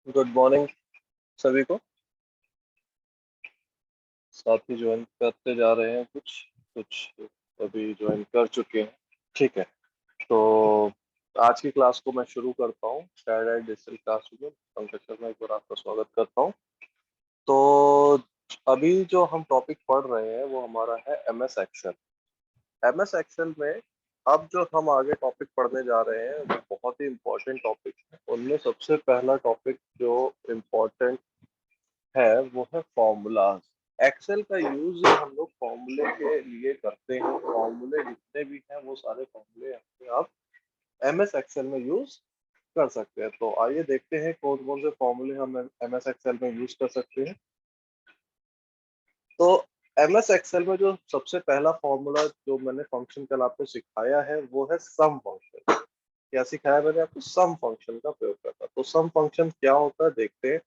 Good morning सभी को। साथी ज्वाइन करते जा रहे हैं, कुछ कुछ अभी ज्वाइन कर चुके हैं। ठीक है, तो आज की क्लास को मैं शुरू करता हूँ। स्टैंडर्ड डिजिटल क्लासरूम में पंकज शर्मा एक बार आपका स्वागत करता हूँ। तो अभी जो हम टॉपिक पढ़ रहे हैं वो हमारा है एमएस एक्सेल। एमएस एक्सेल में अब जो हम आगे टॉपिक पढ़ने जा रहे हैं वो बहुत ही इम्पोर्टेंट टॉपिक है। उनमें सबसे पहला टॉपिक जो इम्पोर्टेंट है वो है फॉर्मूलाज। एक्सेल का यूज हम लोग फॉर्मूले के लिए करते हैं। फॉर्मूले जितने भी हैं वो सारे फॉर्मूले अपने आप एमएस एक्सेल में यूज कर सकते हैं। तो आइए देखते हैं कौन कौन से फॉर्मूले हम एमएस एक्सेल में यूज कर सकते हैं। तो एमएस एक्सेल में जो सबसे पहला फॉर्मूला जो मैंने फंक्शन कल आपको सिखाया है वो है सम फंक्शन। क्या सिखाया मैंने आपको? सम फंक्शन का प्रयोग करना। तो सम फंक्शन क्या होता है देखते हैं।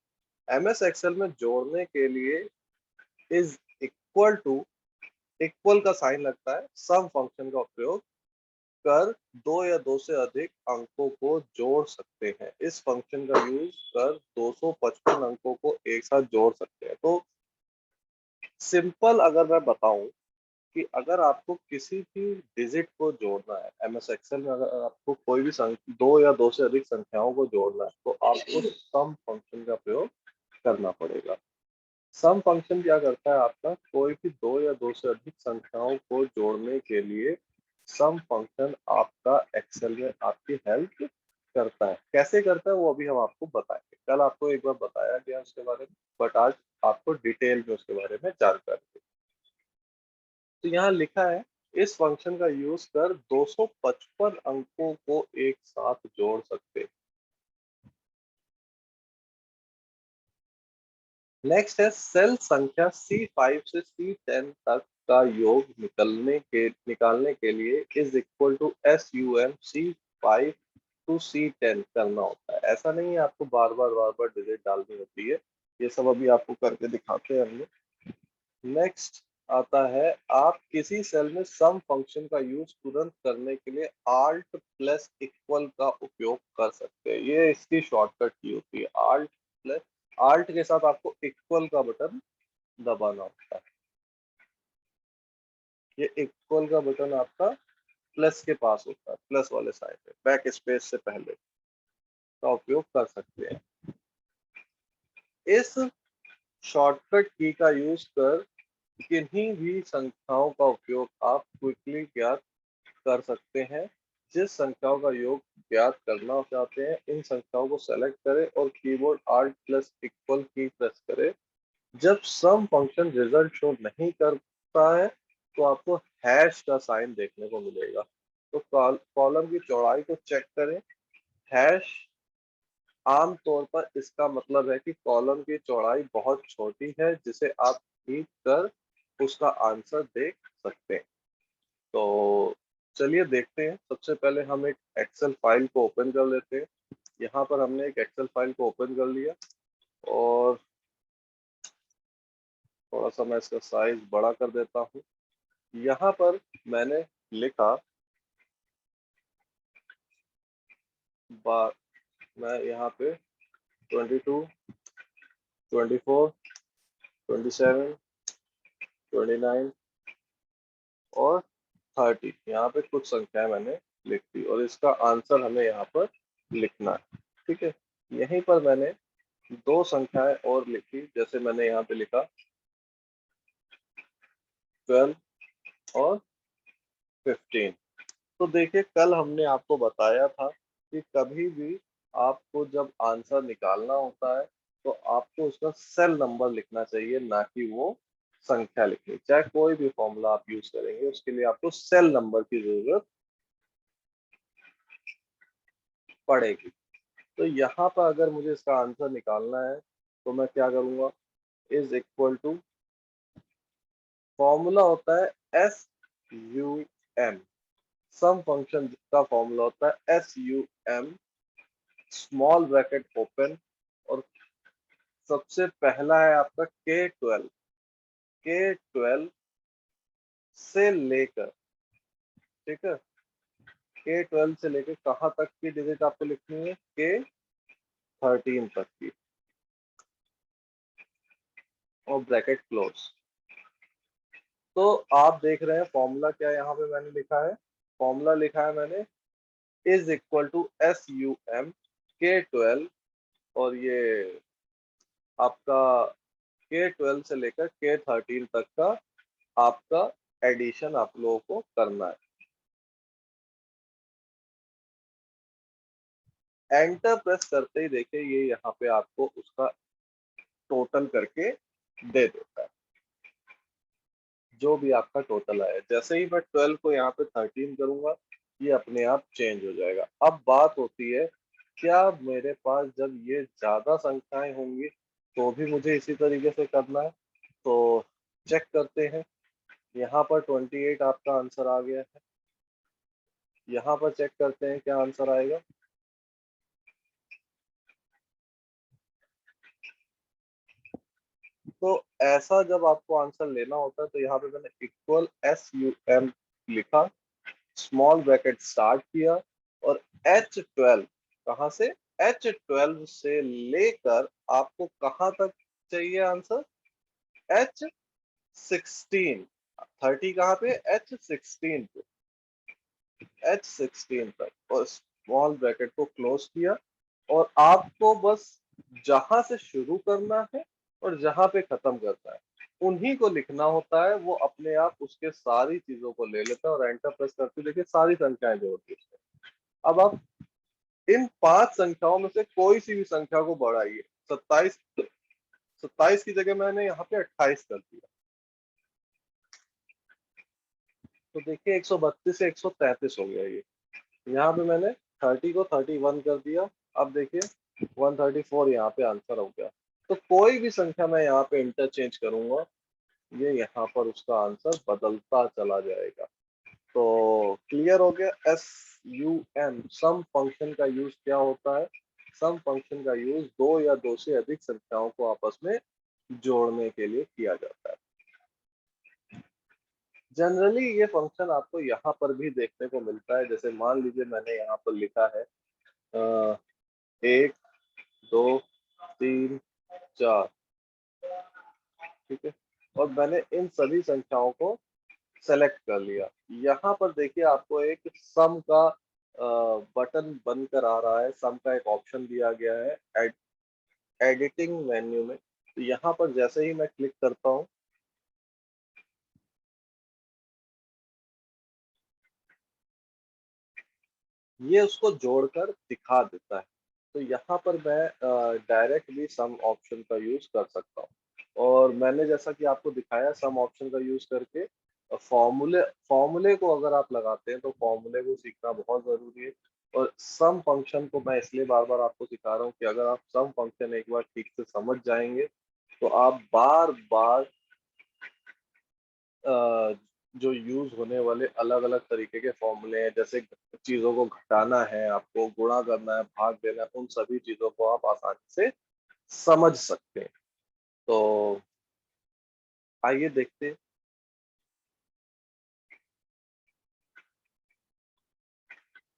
एमएस एक्सेल में जोड़ने के लिए इज इक्वल टू, इक्वल का साइन लगता है, सम फंक्शन का उपयोग कर दो या दो से अधिक अंकों को जोड़ सकते हैं। इस फंक्शन का यूज कर 255 अंकों को एक साथ जोड़ सकते हैं। तो सिंपल अगर मैं बताऊं कि अगर आपको किसी भी डिजिट को जोड़ना है एमएस एक्सेल में, अगर आपको कोई भी दो या दो से अधिक संख्याओं को जोड़ना है तो आपको सम फंक्शन का प्रयोग करना पड़ेगा। सम फंक्शन क्या करता है? आपका कोई भी दो या दो से अधिक संख्याओं को जोड़ने के लिए सम फंक्शन आपका एक्सेल में आपकी हेल्प करता है। कैसे करता है वो अभी हम आपको बताएंगे। कल आपको एक बार बताया गया उसके बारे में, बट आज आपको डिटेल में उसके बारे में जानकारी दें। तो यहाँ लिखा है इस फंक्शन का यूज कर 255 अंकों को एक साथ जोड़ सकते हैं। नेक्स्ट है सेल संख्या C5 से C10 तक का योग निकालने के लिए is equal to SUM C5 to C10 करना होता है। ऐसा नहीं है आपको बार बार डिजिट डालनी होती है, ये सब अभी आपको करके दिखाते हैं हम लोग। नेक्स्ट आता है आप किसी सेल में सम फंक्शन का यूज तुरंत करने के लिए आल्ट प्लस इक्वल का उपयोग कर सकते हैं। ये इसकी शॉर्टकट की होती है। आल्ट प्लस, आल्ट के साथ आपको इक्वल का बटन दबाना होता है। ये इक्वल का बटन आपका प्लस के पास होता है, प्लस वाले साइड पे बैक स्पेस से पहले का उपयोग कर सकते हैं। इस शॉर्टकट की का यूज कर किन्हीं भी संख्याओं का उपयोग आप क्विकली ज्ञात कर सकते हैं। जिस संख्याओं का योग ज्ञात करना चाहते हैं इन संख्याओं को सेलेक्ट करें और कीबोर्ड आल्ट प्लस इक्वल की प्रेस करें। जब सम फंक्शन रिजल्ट शो नहीं करता है तो आपको हैश का साइन देखने को मिलेगा। तो कॉलम की चौड़ाई को चेक करें। हैश आमतौर पर इसका मतलब है कि कॉलम की चौड़ाई बहुत छोटी है जिसे आप ठीक कर उसका आंसर देख सकते हैं। तो चलिए देखते हैं। सबसे पहले हम एक एक्सेल फाइल को ओपन कर लेते हैं। यहाँ पर हमने एक एक्सेल फाइल को ओपन कर लिया और थोड़ा सा मैं इसका साइज बड़ा कर देता हूँ। यहाँ पर मैंने लिखा मैं यहाँ पे 22, 24, 27, 29 और 30 यहाँ पे कुछ संख्याएं मैंने लिख दी और इसका आंसर हमें यहाँ पर लिखना है। ठीक है, यहीं पर मैंने दो संख्याएं और लिखी। जैसे मैंने यहाँ पे लिखा 12 और 15। तो देखिए कल हमने आपको बताया था कि कभी भी आपको जब आंसर निकालना होता है तो आपको उसका सेल नंबर लिखना चाहिए, ना कि वो संख्या लिखनी। चाहे कोई भी फॉर्मूला आप यूज करेंगे उसके लिए आपको सेल नंबर की जरूरत पड़ेगी। तो यहाँ पर अगर मुझे इसका आंसर निकालना है तो मैं क्या करूँगा? इज इक्वल टू, फॉर्मूला होता है SUM। सम फंक्शन का फॉर्मूला होता है SUM स्मॉल ब्रैकेट ओपन और सबसे पहला है आपका K12 से लेकर, ठीक है, K12 से लेकर कहाँ तक की डिजिट आपको लिखनी है? K13 तक की। और ब्रैकेट क्लोज। तो आप देख रहे हैं फॉर्मूला क्या यहाँ पे मैंने लिखा है, फॉर्मूला लिखा है मैंने is equal to SUM K12, और ये आपका K12 से लेकर K13 तक का आपका एडिशन आप लोगों को करना है। एंटर प्रेस करते ही देखिए ये यहाँ पे आपको उसका टोटल करके दे देता है, जो भी आपका टोटल आया। जैसे ही मैं 12 को यहाँ पे 13 करूंगा, ये अपने आप चेंज हो जाएगा। अब बात होती है, क्या मेरे पास जब ये ज्यादा संख्याएं होंगी तो भी मुझे इसी तरीके से करना है? तो चेक करते हैं। यहाँ पर 28 आपका आंसर आ गया है, यहाँ पर चेक करते हैं क्या आंसर आएगा। तो ऐसा जब आपको आंसर लेना होता है तो यहाँ पे मैंने इक्वल SUM लिखा, स्मॉल ब्रैकेट स्टार्ट किया, और H12 कहाँ से, H12 से लेकर आपको कहाँ तक चाहिए आंसर, H16, 30 कहाँ पे, H16 पे, H16 तक, और स्मॉल ब्रैकेट को क्लोज किया। और आपको बस जहां से शुरू करना है और जहां पे खत्म करना है उन्हीं को लिखना होता है, वो अपने आप उसके सारी चीजों को ले लेता है और एंटर प्रेस करके देखिए सारी संख्याएं जोड़ती है। अब आप इन 5 संख्याओं में से कोई सी भी संख्या को बढ़ाइए। 27, 27 की जगह मैंने यहाँ पे 28 कर दिया, तो देखिए 132 से 133 हो गया ये। यहाँ पे मैंने 30 को 31 कर दिया, अब देखिए 134 यहाँ पे आंसर हो गया। तो कोई भी संख्या मैं यहाँ पे इंटरचेंज करूंगा, ये यहाँ पर उसका आंसर बदलता चला जाएगा। तो क्लियर हो गया। SUM सम फंक्शन का यूज क्या होता है, सम फंक्शन का यूज दो या दो से अधिक संख्याओं को आपस में जोड़ने के लिए किया जाता है। जनरली ये फंक्शन आपको यहाँ पर भी देखने को मिलता है। जैसे मान लीजिए मैंने यहाँ पर लिखा है 1 2 3 4, ठीक है, और मैंने इन सभी संख्याओं को सेलेक्ट कर लिया। यहाँ पर देखिए आपको एक सम का बटन बनकर आ रहा है, सम का एक ऑप्शन दिया गया है एडिटिंग मेन्यू में। तो यहाँ पर जैसे ही मैं क्लिक करता हूँ, ये उसको जोड़कर दिखा देता है। तो यहाँ पर मैं डायरेक्ट भी सम ऑप्शन का यूज कर सकता हूँ। और मैंने जैसा कि आपको दिखाया सम ऑप्शन का यूज करके फॉर्मूले फॉर्मूले को अगर आप लगाते हैं तो फॉर्मूले को सीखना बहुत जरूरी है। और सम फंक्शन को मैं इसलिए बार बार आपको सिखा रहा हूँ कि अगर आप सम फंक्शन एक बार ठीक से समझ जाएंगे तो आप बार बार जो यूज होने वाले अलग अलग तरीके के फॉर्मूले हैं, जैसे चीजों को घटाना है, आपको गुणा करना है, भाग देना है, उन सभी चीजों को आप आसानी से समझ सकते हैं। तो आइए देखते हैं।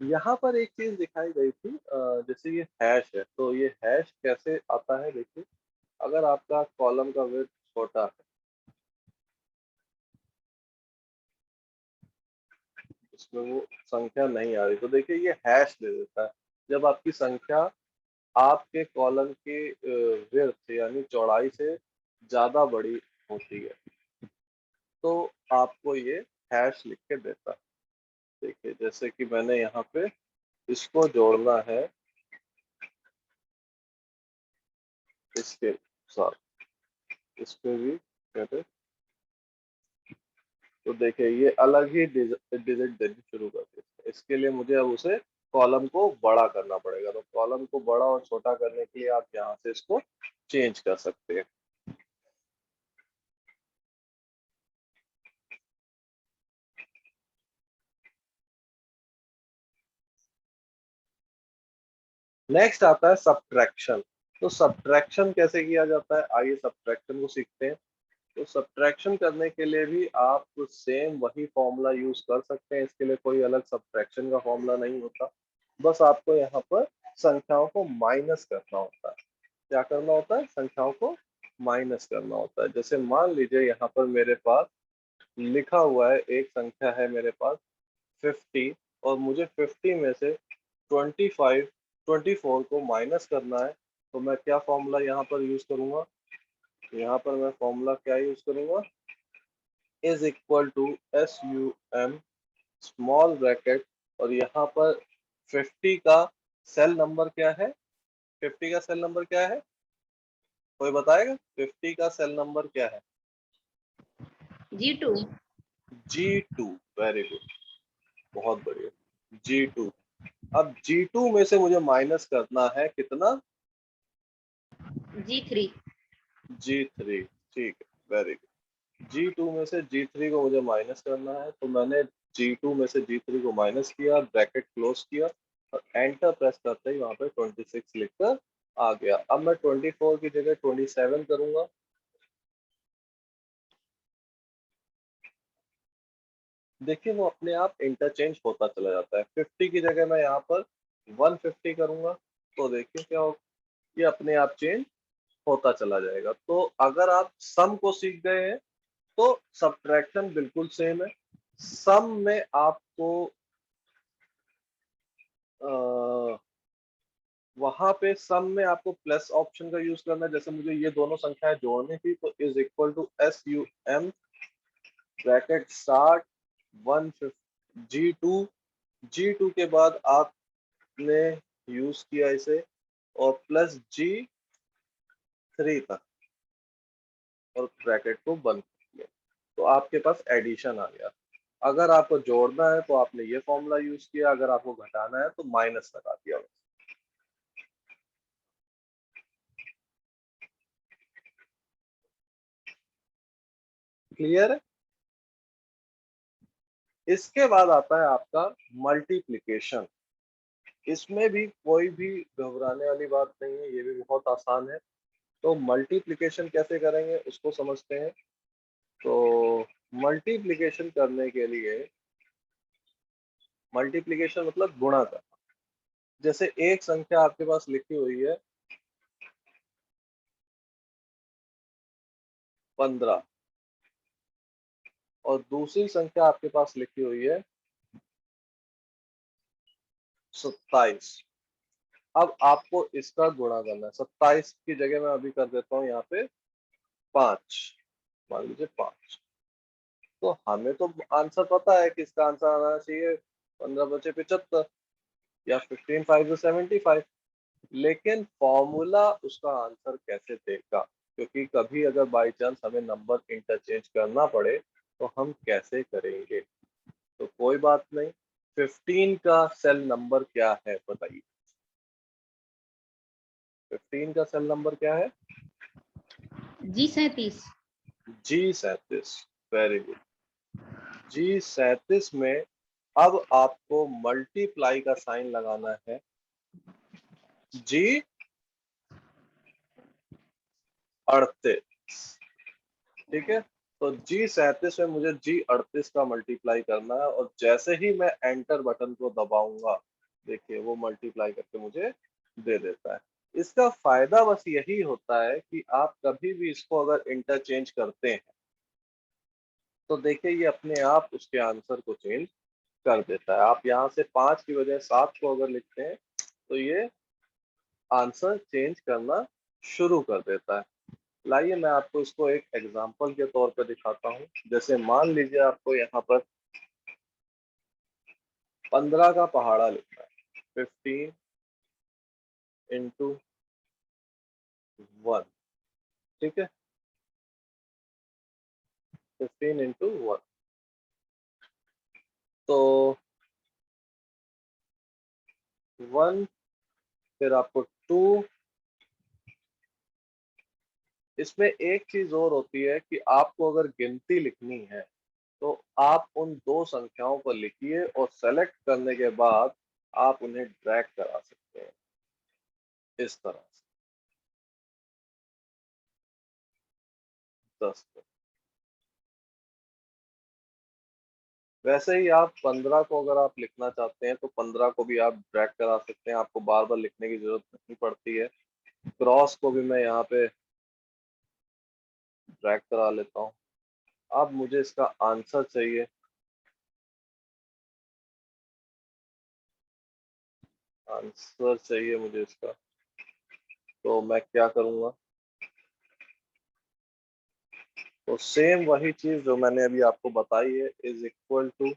यहाँ पर एक चीज दिखाई गई थी, जैसे ये हैश है, तो ये हैश कैसे आता है देखिए। अगर आपका कॉलम का विड्थ छोटा है, इसमें वो संख्या नहीं आ रही, तो देखिए ये हैश दे देता है। जब आपकी संख्या आपके कॉलम की विड्थ यानी चौड़ाई से ज्यादा बड़ी होती है तो आपको ये हैश लिख के देता है। देखिए जैसे कि मैंने यहाँ पे इसको जोड़ना है इसके साथ, इस पे भी कहते, तो देखिए ये अलग ही डिजिट देनी शुरू कर देते हैं। इसके लिए मुझे अब उसे कॉलम को बड़ा करना पड़ेगा। तो कॉलम को बड़ा और छोटा करने के लिए आप यहाँ से इसको चेंज कर सकते हैं। नेक्स्ट आता है सब्ट्रैक्शन। तो सब्ट्रैक्शन कैसे किया जाता है, आइए सब्ट्रैक्शन को सीखते हैं। तो सब्ट्रैक्शन करने के लिए भी आप सेम वही फॉर्मूला यूज कर सकते हैं। इसके लिए कोई अलग सब्ट्रैक्शन का फॉर्मूला नहीं होता, बस आपको यहाँ पर संख्याओं को माइनस करना होता है। क्या करना होता है, संख्याओं को माइनस करना होता है। जैसे मान लीजिए यहाँ पर मेरे पास लिखा हुआ है, एक संख्या है मेरे पास 50, और मुझे 50 में से 25 24 को माइनस करना है, तो मैं क्या फॉर्मूला यहाँ पर यूज करूंगा? यहाँ पर मैं फॉर्मूला क्या यूज करूंगा? Is equal to SUM small bracket, और यहाँ पर 50 का सेल नंबर क्या है? 50 का सेल नंबर क्या है? कोई बताएगा 50 का सेल नंबर क्या है? G2। G2। वेरी गुड, बहुत बढ़िया, G2। अब G2 में से मुझे माइनस करना है कितना? G3। G3। ठीक है, वेरी गुड। G2 में से G3 को मुझे माइनस करना है, तो मैंने G2 में से G3 को माइनस किया, ब्रैकेट क्लोज किया, और एंटर प्रेस करते ही वहां पे 26 लिखकर आ गया। अब मैं 24 की जगह 27 करूंगा, देखिए वो अपने आप इंटरचेंज होता चला जाता है। 50 की जगह मैं यहाँ पर 150 करूंगा, तो देखिए क्या हो, ये अपने आप चेंज होता चला जाएगा। तो अगर आप सम को सीख गए हैं तो सब्ट्रैक्शन बिल्कुल सेम है। सम में आपको वहां पे सम में आपको प्लस ऑप्शन का यूज करना है। जैसे मुझे ये दोनों संख्याएं जोड़नी थी, तो is equal to SUM bracket start 150 G2 के बाद आपने यूज किया इसे, और प्लस G3 तक, और ब्रैकेट को बंद किया, तो आपके पास एडिशन आ गया। अगर आपको जोड़ना है तो आपने ये फॉर्मूला यूज किया, अगर आपको घटाना है तो माइनस लगा दिया। क्लियर है? इसके बाद आता है आपका मल्टीप्लिकेशन। इसमें भी कोई भी घबराने वाली बात नहीं है, ये भी बहुत आसान है। तो मल्टीप्लिकेशन कैसे करेंगे उसको समझते हैं। तो मल्टीप्लिकेशन करने के लिए, मल्टीप्लिकेशन मतलब गुणा करना। जैसे एक संख्या आपके पास लिखी हुई है 15, और दूसरी संख्या आपके पास लिखी हुई है 27। अब आपको इसका गुणा करना है। 27 की जगह मैं अभी कर देता हूँ यहाँ पे 5, मान लीजिए 5। तो हमें तो आंसर पता है कि इसका आंसर आना चाहिए 15×5 = 75, या 15×5 = 75। लेकिन फॉर्मूला उसका आंसर कैसे देगा? क्योंकि कभी अगर बाई चांस हमें नंबर इंटरचेंज करना पड़े तो हम कैसे करेंगे? तो कोई बात नहीं, 15 का सेल नंबर क्या है बताइए? 15 का सेल नंबर क्या है? G37। G37। Very good. G37 में अब आपको मल्टीप्लाई का साइन लगाना है, G38। ठीक है, तो G37 में मुझे G38 का मल्टीप्लाई करना है, और जैसे ही मैं एंटर बटन को दबाऊंगा, देखिए वो मल्टीप्लाई करके मुझे दे देता है। इसका फायदा बस यही होता है कि आप कभी भी इसको अगर इंटरचेंज करते हैं तो देखिए ये अपने आप उसके आंसर को चेंज कर देता है। आप यहाँ से 5 की बजाय 7 को अगर लिखते हैं तो ये आंसर चेंज करना शुरू कर देता है। लाइए मैं आपको इसको एक एग्जांपल के तौर पे दिखाता हूँ। जैसे मान लीजिए आपको यहाँ पर 15 का पहाड़ा लिखना है, 15 × 1। ठीक है, 15 × 1, तो 1, फिर आपको 2। इसमें एक चीज और होती है कि आपको अगर गिनती लिखनी है तो आप उन दो संख्याओं को लिखिए, और सेलेक्ट करने के बाद आप उन्हें ड्रैग करा सकते हैं इस तरह से 10 पे। वैसे ही आप 15 को अगर आप लिखना चाहते हैं तो 15 को भी आप ड्रैग करा सकते हैं, आपको बार बार लिखने की जरूरत नहीं पड़ती है। क्रॉस को भी मैं यहाँ पे ड्रैग करा लेता हूँ। अब मुझे इसका आंसर चाहिए। आंसर चाहिए मुझे इसका, तो मैं क्या करूँगा? तो सेम वही चीज जो मैंने अभी आपको बताई है, इज इक्वल टू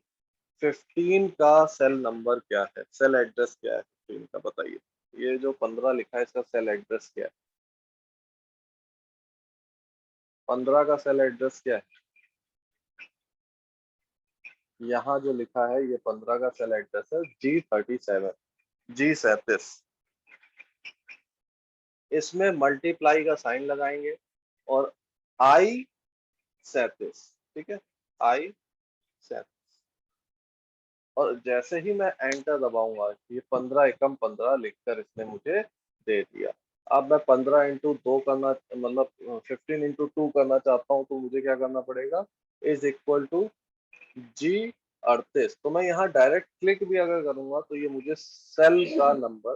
15 का सेल नंबर क्या है, सेल एड्रेस क्या है 15 का, बताइए। ये जो 15 लिखा है इसका सेल एड्रेस क्या है? 15 का सेल एड्रेस क्या है? यहाँ जो लिखा है ये 15 का सेल एड्रेस है G37, G37। इसमें मल्टीप्लाई का साइन लगाएंगे और I37, ठीक है, I37। और जैसे ही मैं एंटर दबाऊंगा, ये 15 एकम 15 लिखकर इसने मुझे दे दिया। अब मैं 15 इंटू 2 करना, मतलब 15 इंटू 2 करना चाहता हूँ, तो मुझे क्या करना पड़ेगा? Is equal to G38। तो मैं यहाँ डायरेक्ट क्लिक भी अगर करूंगा तो ये मुझे सेल का नंबर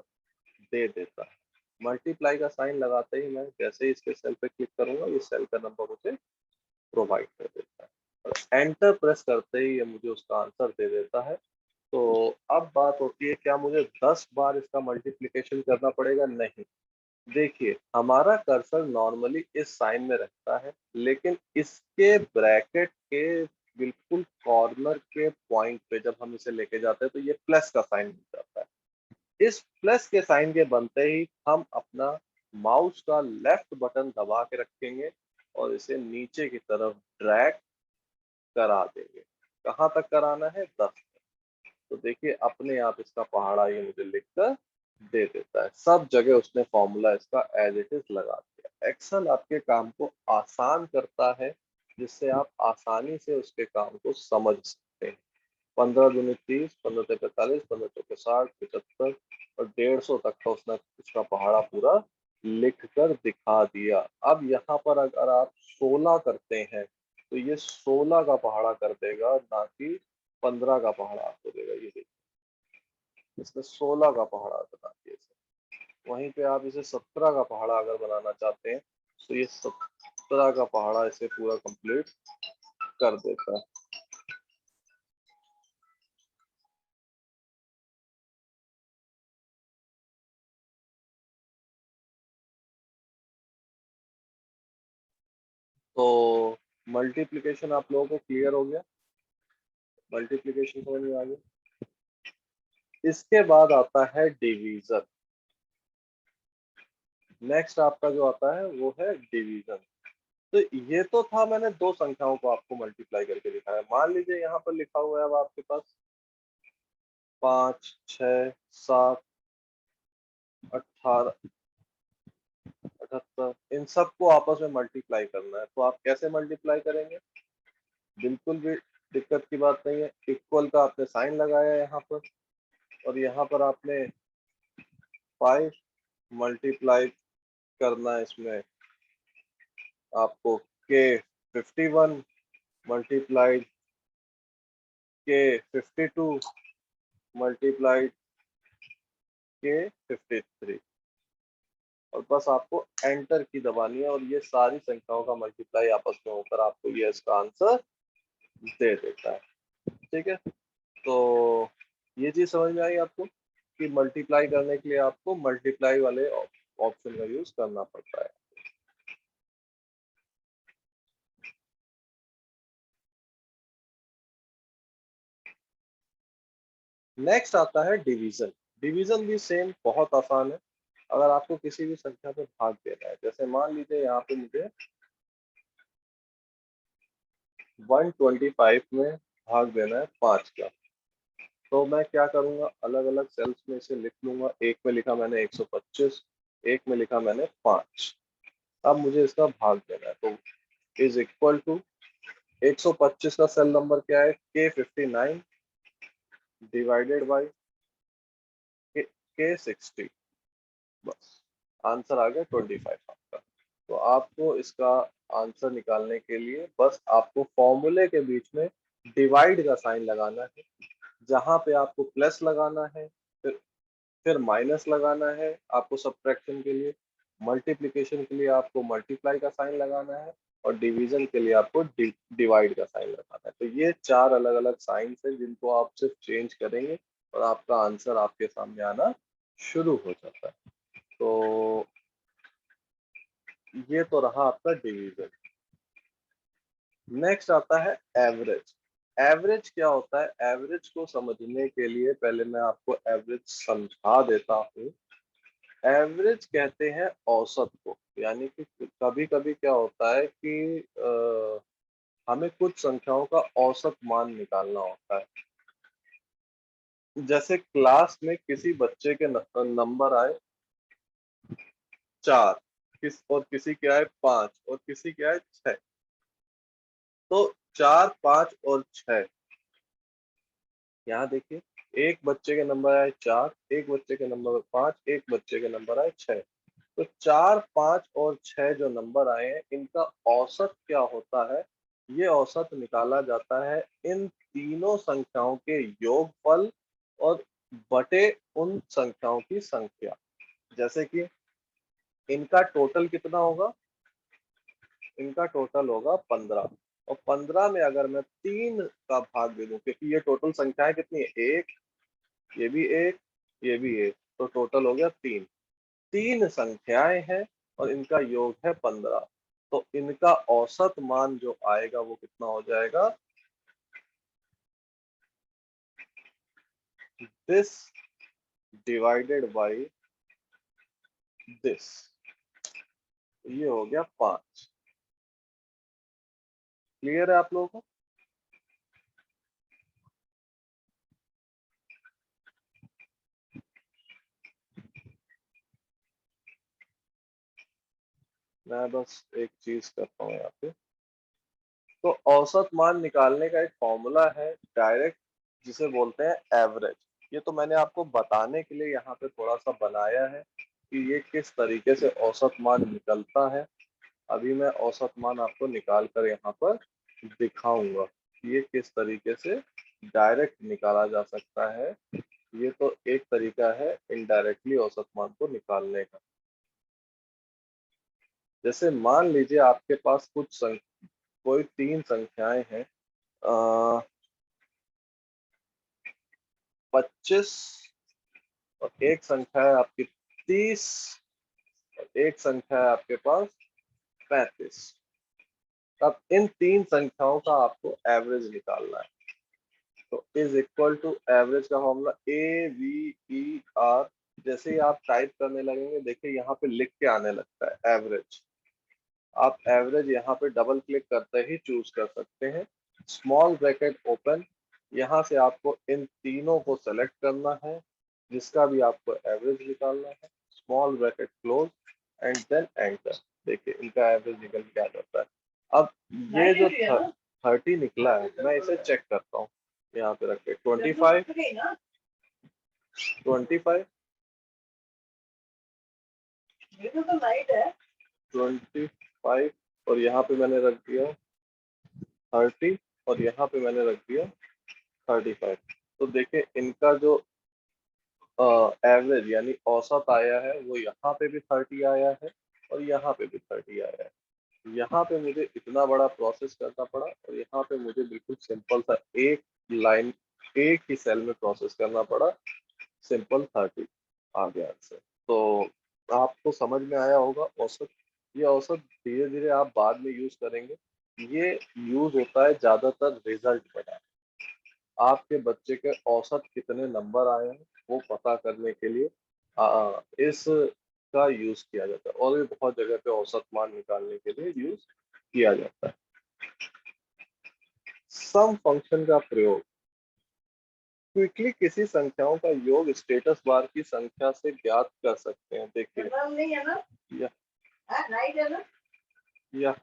दे देता है। मल्टीप्लाई का साइन लगाते ही मैं जैसे ही इसके सेल पे क्लिक करूंगा, ये सेल का नंबर मुझे प्रोवाइड कर देता है, और एंटर प्रेस करते ही ये मुझे उसका आंसर दे देता है। तो अब बात होती है, क्या मुझे 10 बार इसका मल्टीप्लिकेशन करना पड़ेगा? नहीं। देखिए, हमारा कर्सर नॉर्मली इस साइन में रहता है, लेकिन इसके ब्रैकेट के बिल्कुल कॉर्नर के पॉइंट पे जब हम इसे लेके जाते हैं तो ये प्लस का साइन बन जाता है। इस प्लस के साइन के बनते ही हम अपना माउस का लेफ्ट बटन दबा के रखेंगे और इसे नीचे की तरफ ड्रैग करा देंगे। कहाँ तक कराना है? 10। तो देखिए अपने आप इसका पहाड़ा ये मुझे लिखकर दे देता है। सब जगह उसने फॉर्मूला इसका एज इट इज लगा दिया। एक्सेल आपके काम को आसान करता है, जिससे आप आसानी से उसके काम को समझ सकते हैं। 15 दूनी 30, 15 ते 45, 15 चौके 60, 75 और 150 तक का उसने उसका पहाड़ा पूरा लिख कर दिखा दिया। अब यहाँ पर अगर आप 16 करते हैं तो ये 16 का पहाड़ा कर देगा, ना कि 15 का पहाड़ा आपको देगा। ये देखिए, इसने 16 का पहाड़ा बना दिया इसे। वहीं पे आप इसे 17 का पहाड़ा अगर बनाना चाहते हैं तो ये 17 का पहाड़ा इसे पूरा कंप्लीट कर देता है। तो मल्टीप्लिकेशन आप लोगों को क्लियर हो गया? मल्टीप्लिकेशन समझ में आ गया? इसके बाद आता है डिवीजन। नेक्स्ट आपका जो आता है वो है डिवीजन। तो ये तो था, मैंने दो संख्याओं को आपको मल्टीप्लाई करके दिखाया। मान लीजिए यहाँ पर लिखा हुआ है अब आपके पास 5, 6, 7, 18, 78, इन सबको आपस में मल्टीप्लाई करना है। तो आप कैसे मल्टीप्लाई करेंगे? बिल्कुल भी दिक्कत की बात नहीं है। इक्वल का आपने साइन लगाया यहाँ पर, और यहाँ पर आपने 5 मल्टीप्लाई करना है इसमें आपको के 51 मल्टीप्लाइड के 52 मल्टीप्लाइड के 53, और बस आपको एंटर की दबानी है और ये सारी संख्याओं का मल्टीप्लाई आपस में होकर आपको ये इसका आंसर दे देता है। ठीक है, तो ये चीज समझ में आई आपको कि मल्टीप्लाई करने के लिए आपको मल्टीप्लाई वाले ऑप्शन का यूज करना पड़ता है। नेक्स्ट आता है डिवीजन। डिवीजन भी सेम बहुत आसान है। अगर आपको किसी भी संख्या पे भाग देना है, जैसे मान लीजिए यहाँ पे मुझे 125 में भाग देना है 5 का, तो मैं क्या करूंगा? अलग अलग सेल्स में इसे लिख लूंगा। एक में लिखा मैंने 125, एक में लिखा मैंने 5। अब मुझे इसका भाग देना है, तो इज इक्वल टू 125 का सेल नंबर क्या है? K59 divided by K60। बस आंसर आ गया 25 आपका। तो आपको इसका आंसर निकालने के लिए बस आपको फॉर्मूले के बीच में डिवाइड का साइन लगाना है। जहां पे आपको प्लस लगाना है, फिर माइनस लगाना है आपको सब्ट्रैक्शन के लिए। मल्टीप्लिकेशन के लिए आपको मल्टीप्लाई का साइन लगाना है, और डिवीजन के लिए आपको डिवाइड का साइन लगाना है। तो ये 4 अलग अलग साइंस है जिनको आप सिर्फ चेंज करेंगे और आपका आंसर आपके सामने आना शुरू हो जाता है। तो ये तो रहा आपका डिवीजन। नेक्स्ट आता है एवरेज। एवरेज क्या होता है? एवरेज को समझने के लिए पहले मैं आपको एवरेज समझा देता हूँ। एवरेज कहते हैं औसत को, यानी कि कभी कभी क्या होता है कि हमें कुछ संख्याओं का औसत मान निकालना होता है। जैसे क्लास में किसी बच्चे के नंबर आए 4, किसी के आए 5 और किसी के आए 6। तो 4, 5 और 6, यहाँ देखिए, एक बच्चे के नंबर आए 4, एक बच्चे के नंबर 5, एक बच्चे के नंबर आए 6। तो 4, 5 और 6 जो नंबर आए हैं, इनका औसत क्या होता है? ये औसत निकाला जाता है इन तीनों संख्याओं के योगफल और बटे उन संख्याओं की संख्या। जैसे कि इनका टोटल कितना होगा? इनका टोटल होगा 15, और 15 में अगर मैं 3 का भाग दे दूं, क्योंकि ये टोटल संख्याएं कितनी है? एक, ये भी एक, ये भी एक, तो टोटल हो गया 3। 3 संख्याएं हैं और इनका योग है 15। तो इनका औसत मान जो आएगा वो कितना हो जाएगा? दिस डिवाइडेड बाई दिस, ये हो गया 5। क्लियर है आप लोगों को? मैं बस एक चीज करता हूँ यहाँ पे। तो औसत मान निकालने का एक फॉर्मूला है डायरेक्ट, जिसे बोलते हैं एवरेज। ये तो मैंने आपको बताने के लिए यहाँ पे थोड़ा सा बनाया है कि ये किस तरीके से औसत मान निकलता है। अभी मैं औसत मान आपको निकाल कर यहाँ पर दिखाऊंगा कि ये किस तरीके से डायरेक्ट निकाला जा सकता है। ये तो एक तरीका है इनडायरेक्टली औसत मान को निकालने का। जैसे मान लीजिए आपके पास कोई 3 संख्याएं हैं, 25, और एक संख्या है आपकी 30, और एक संख्या है आपके पास 35। अब इन 3 संख्याओं का आपको एवरेज निकालना है। तो इज इक्वल टू एवरेज का फॉर्मूला AVER। जैसे ही आप टाइप करने लगेंगे, देखिए यहाँ पे लिख के आने लगता है एवरेज। आप एवरेज यहाँ पे डबल क्लिक करते ही चूज कर सकते हैं। स्मॉल ब्रैकेट ओपन, यहाँ से आपको इन तीनों को सेलेक्ट करना है जिसका भी आपको एवरेज निकालना है। Small bracket close and then enter. देखिए इनका एवरेज निकल के आ जाता है। अब ये जो 30 निकला है, मैं इसे चेक करता हूँ। यहाँ पे रख के 25, 25, 25, और यहाँ पे मैंने रख दिया 30, और यहाँ पे मैंने रख दिया 35। तो देखिए इनका जो एवरेज यानी औसत आया है वो यहाँ पे भी 30 आया है और यहाँ पे भी 30 आया है। यहाँ पे मुझे इतना बड़ा प्रोसेस करना पड़ा और यहाँ पे मुझे बिल्कुल सिंपल सा एक लाइन, एक ही सेल में प्रोसेस करना पड़ा। सिंपल 30 आ गया आंसर। तो आपको समझ में आया होगा औसत। ये औसत धीरे धीरे आप बाद में यूज करेंगे। ये यूज होता है ज्यादातर रिजल्ट बनाने, आपके बच्चे के औसत कितने नंबर आए हैं वो पता करने के लिए इस का यूज किया जाता है, और भी बहुत जगह पे औसत मान निकालने के लिए यूज किया जाता है। सम फंक्शन का प्रयोग। क्विकली किसी संख्याओं का योग स्टेटस बार की संख्या से ज्ञात कर सकते हैं। देखिए या, या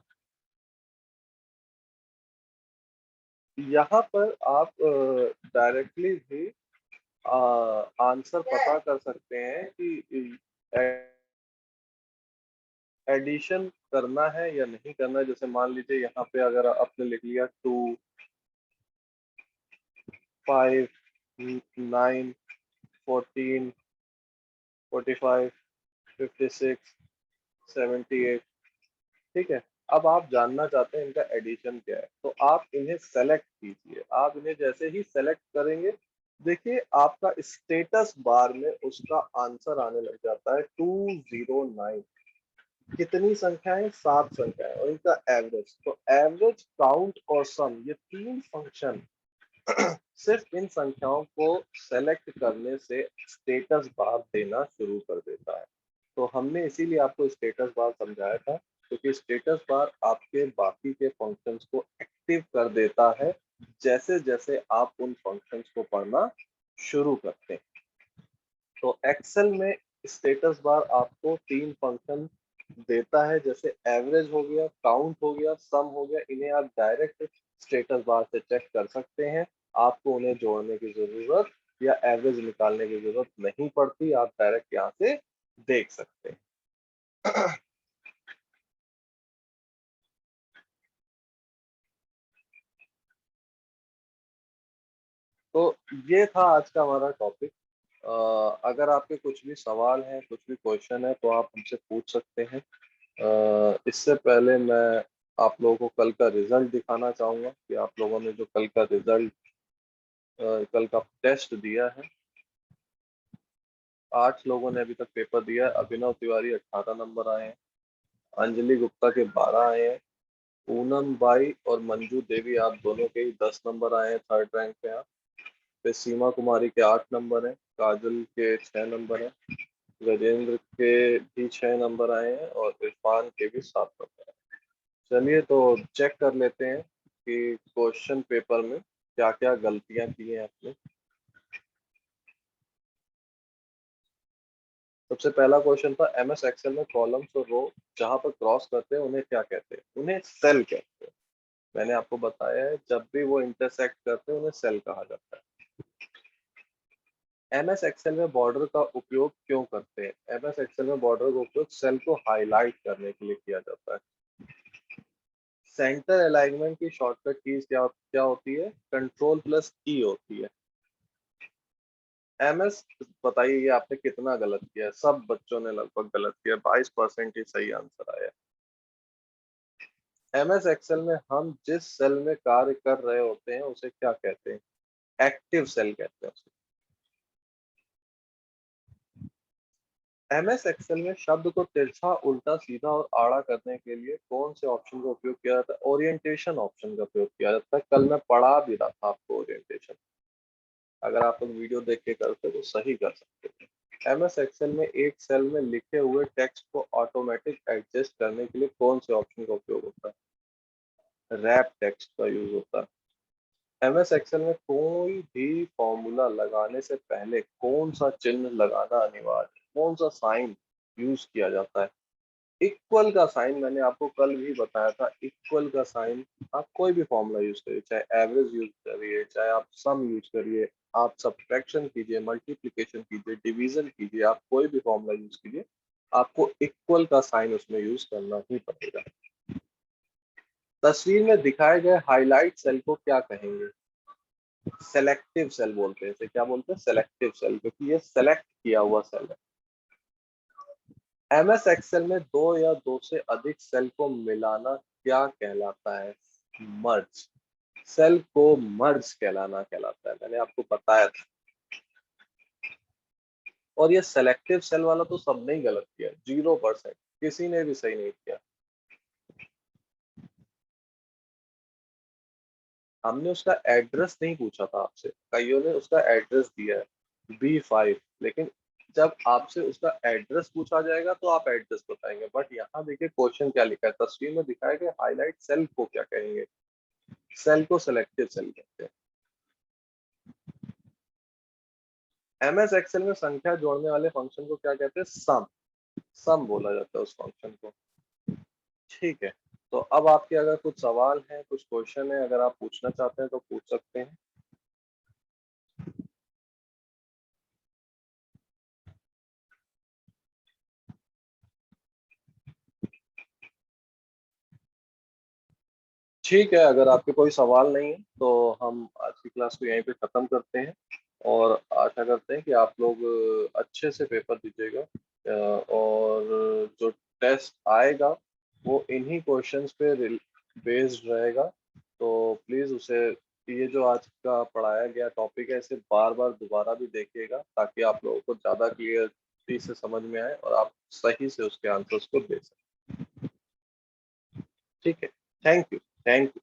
यहाँ पर आप डायरेक्टली भी आंसर पता कर सकते हैं कि एडिशन करना है या नहीं करना है। जैसे मान लीजिए यहाँ पे अगर आपने लिख लिया 2, 5, 9, 14, 45, 56, 78, ठीक है। अब आप जानना चाहते हैं इनका एडिशन क्या है, तो आप इन्हें सेलेक्ट कीजिए। आप इन्हें जैसे ही सेलेक्ट करेंगे, देखिए आपका स्टेटस बार में उसका आंसर आने लग जाता है 209। कितनी संख्याएं? 7 संख्याएं, और इनका एवरेज। तो एवरेज, काउंट और सम, ये तीन फंक्शन सिर्फ इन संख्याओं को सेलेक्ट करने से स्टेटस बार देना शुरू कर देता है। तो हमने इसीलिए आपको स्टेटस बार समझाया था, क्योंकि स्टेटस बार आपके बाकी के फंक्शंस को एक्टिव कर देता है जैसे जैसे आप उन फंक्शंस को पढ़ना शुरू करते हैं। तो एक्सेल में स्टेटस बार आपको तीन फंक्शन देता है, जैसे एवरेज हो गया, काउंट हो गया, सम हो गया। इन्हें आप डायरेक्ट स्टेटस बार से चेक कर सकते हैं। आपको उन्हें जोड़ने की जरूरत या एवरेज निकालने की जरूरत नहीं पड़ती, आप डायरेक्ट यहाँ से देख सकते हैं। तो ये था आज का हमारा टॉपिक। अगर आपके कुछ भी सवाल हैं, कुछ भी क्वेश्चन है, तो आप हमसे पूछ सकते हैं। इससे पहले मैं आप लोगों को कल का रिजल्ट दिखाना चाहूंगा कि आप लोगों ने जो कल का रिजल्ट, कल का टेस्ट दिया है। 8 लोगों ने अभी तक पेपर दिया है। अभिनव तिवारी 18 नंबर आए हैं, अंजलि गुप्ता के 12 आए हैं, पूनम बाई और मंजू देवी आप दोनों के ही 10 नंबर आए हैं, थर्ड रैंक पे हैं। फिर सीमा कुमारी के 8 नंबर हैं, काजल के 6 नंबर हैं, गजेंद्र के भी 6 नंबर आए हैं, और इरफान के भी 7 नंबर आए हैं। चलिए तो चेक कर लेते हैं कि क्वेश्चन पेपर में क्या क्या गलतियां की हैं आपने। सबसे पहला क्वेश्चन था, एमएस एक्सेल में कॉलम्स और रो जहां पर क्रॉस करते हैं उन्हें क्या कहते हैं? उन्हें सेल कहते हैं। मैंने आपको बताया है, जब भी वो इंटरसेक्ट करते हैं उन्हें सेल कहा जाता है। एमएस एक्सेल में बॉर्डर का उपयोग क्यों करते हैं? एमएस एक्सेल में बॉर्डर का उपयोग सेल को हाईलाइट करने के लिए किया जाता है। सेंटर अलाइनमेंट की शॉर्टकट कीज क्या क्या होती है? कंट्रोल प्लस ई होती है। एमएस, बताइए ये आपने कितना गलत किया है? सब बच्चों ने लगभग गलत किया, 22% ही सही आंसर आया। एमएस एक्सेल में हम जिस सेल में कार्य कर रहे होते हैं उसे क्या कहते हैं? एक्टिव सेल कहते हैं उसे। एमएस एक्सेल में शब्द को तिरछा, उल्टा, सीधा और आड़ा करने के लिए कौन से ऑप्शन का उपयोग किया जाता है? ओरिएंटेशन ऑप्शन का प्रयोग किया जाता है। कल मैं पढ़ा भी रहा था आपको ओरिएंटेशन। अगर आप लोग वीडियो देख के करते तो सही कर सकते थे। एमएस एक्सेल में एक सेल में लिखे हुए टेक्स्ट को ऑटोमेटिक एडजस्ट करने के लिए कौन से ऑप्शन का उपयोग होता है? रैप टेक्स्ट का यूज होता है। एमएस एक्सेल में कोई भी फॉर्मूला लगाने से पहले कौन सा चिन्ह लगाना अनिवार्य है? कौन सा साइन यूज किया जाता है? इक्वल का साइन। मैंने आपको कल भी बताया था, इक्वल का साइन। आप कोई भी फॉर्मूला यूज करिए, चाहे एवरेज यूज करिए, चाहे आप सम यूज करिए, आप सब्ट्रैक्शन कीजिए, मल्टीप्लिकेशन कीजिए, डिवीजन कीजिए, आप कोई भी फॉर्मूला यूज कीजिए, आपको इक्वल का साइन उसमें यूज करना ही पड़ेगा। तस्वीर में दिखाए गए हाईलाइट सेल को क्या कहेंगे? सेलेक्टिव सेल बोलते हैं इसे। क्या बोलते हैं? सेलेक्टिव सेल, क्योंकि ये सेलेक्ट किया हुआ सेल है। एमएस एक्सेल में दो या दो से अधिक सेल को मिलाना क्या कहलाता है? मर्ज। सेल को मर्ज कहलाना कहलाता है, मैंने आपको बताया था। और ये सेलेक्टिव सेल वाला तो सबने ही गलत किया, 0%, किसी ने भी सही नहीं किया। हमने उसका एड्रेस नहीं पूछा था आपसे, कईयों ने उसका एड्रेस दिया है B5, लेकिन जब आपसे उसका एड्रेस पूछा जाएगा तो आप एड्रेस बताएंगे। बट यहाँ देखिए क्वेश्चन क्या लिखा है, तस्वीर में दिखाए गए हाईलाइट सेल को क्या कहेंगे? सेल को सेलेक्टिव सेल कहते हैं। एमएस एक्सेल में संख्या जोड़ने वाले फंक्शन को क्या कहते हैं? सम। सम बोला जाता है उस फंक्शन को। ठीक है, तो अब आपके अगर कुछ सवाल हैं, कुछ क्वेश्चन है, अगर आप पूछना चाहते हैं तो पूछ सकते हैं। ठीक है, अगर आपके कोई सवाल नहीं है तो हम आज की क्लास को यहीं पे खत्म करते हैं, और आशा करते हैं कि आप लोग अच्छे से पेपर दीजिएगा, और जो टेस्ट आएगा वो इन्हीं क्वेश्चंस पे बेस्ड रहेगा। तो प्लीज उसे, ये जो आज का पढ़ाया गया टॉपिक है, इसे बार बार दोबारा भी देखिएगा ताकि आप लोगों को ज्यादा क्लियरिटी से समझ में आए और आप सही से उसके आंसर्स को दे सकें। ठीक है, थैंक यू। Thank you.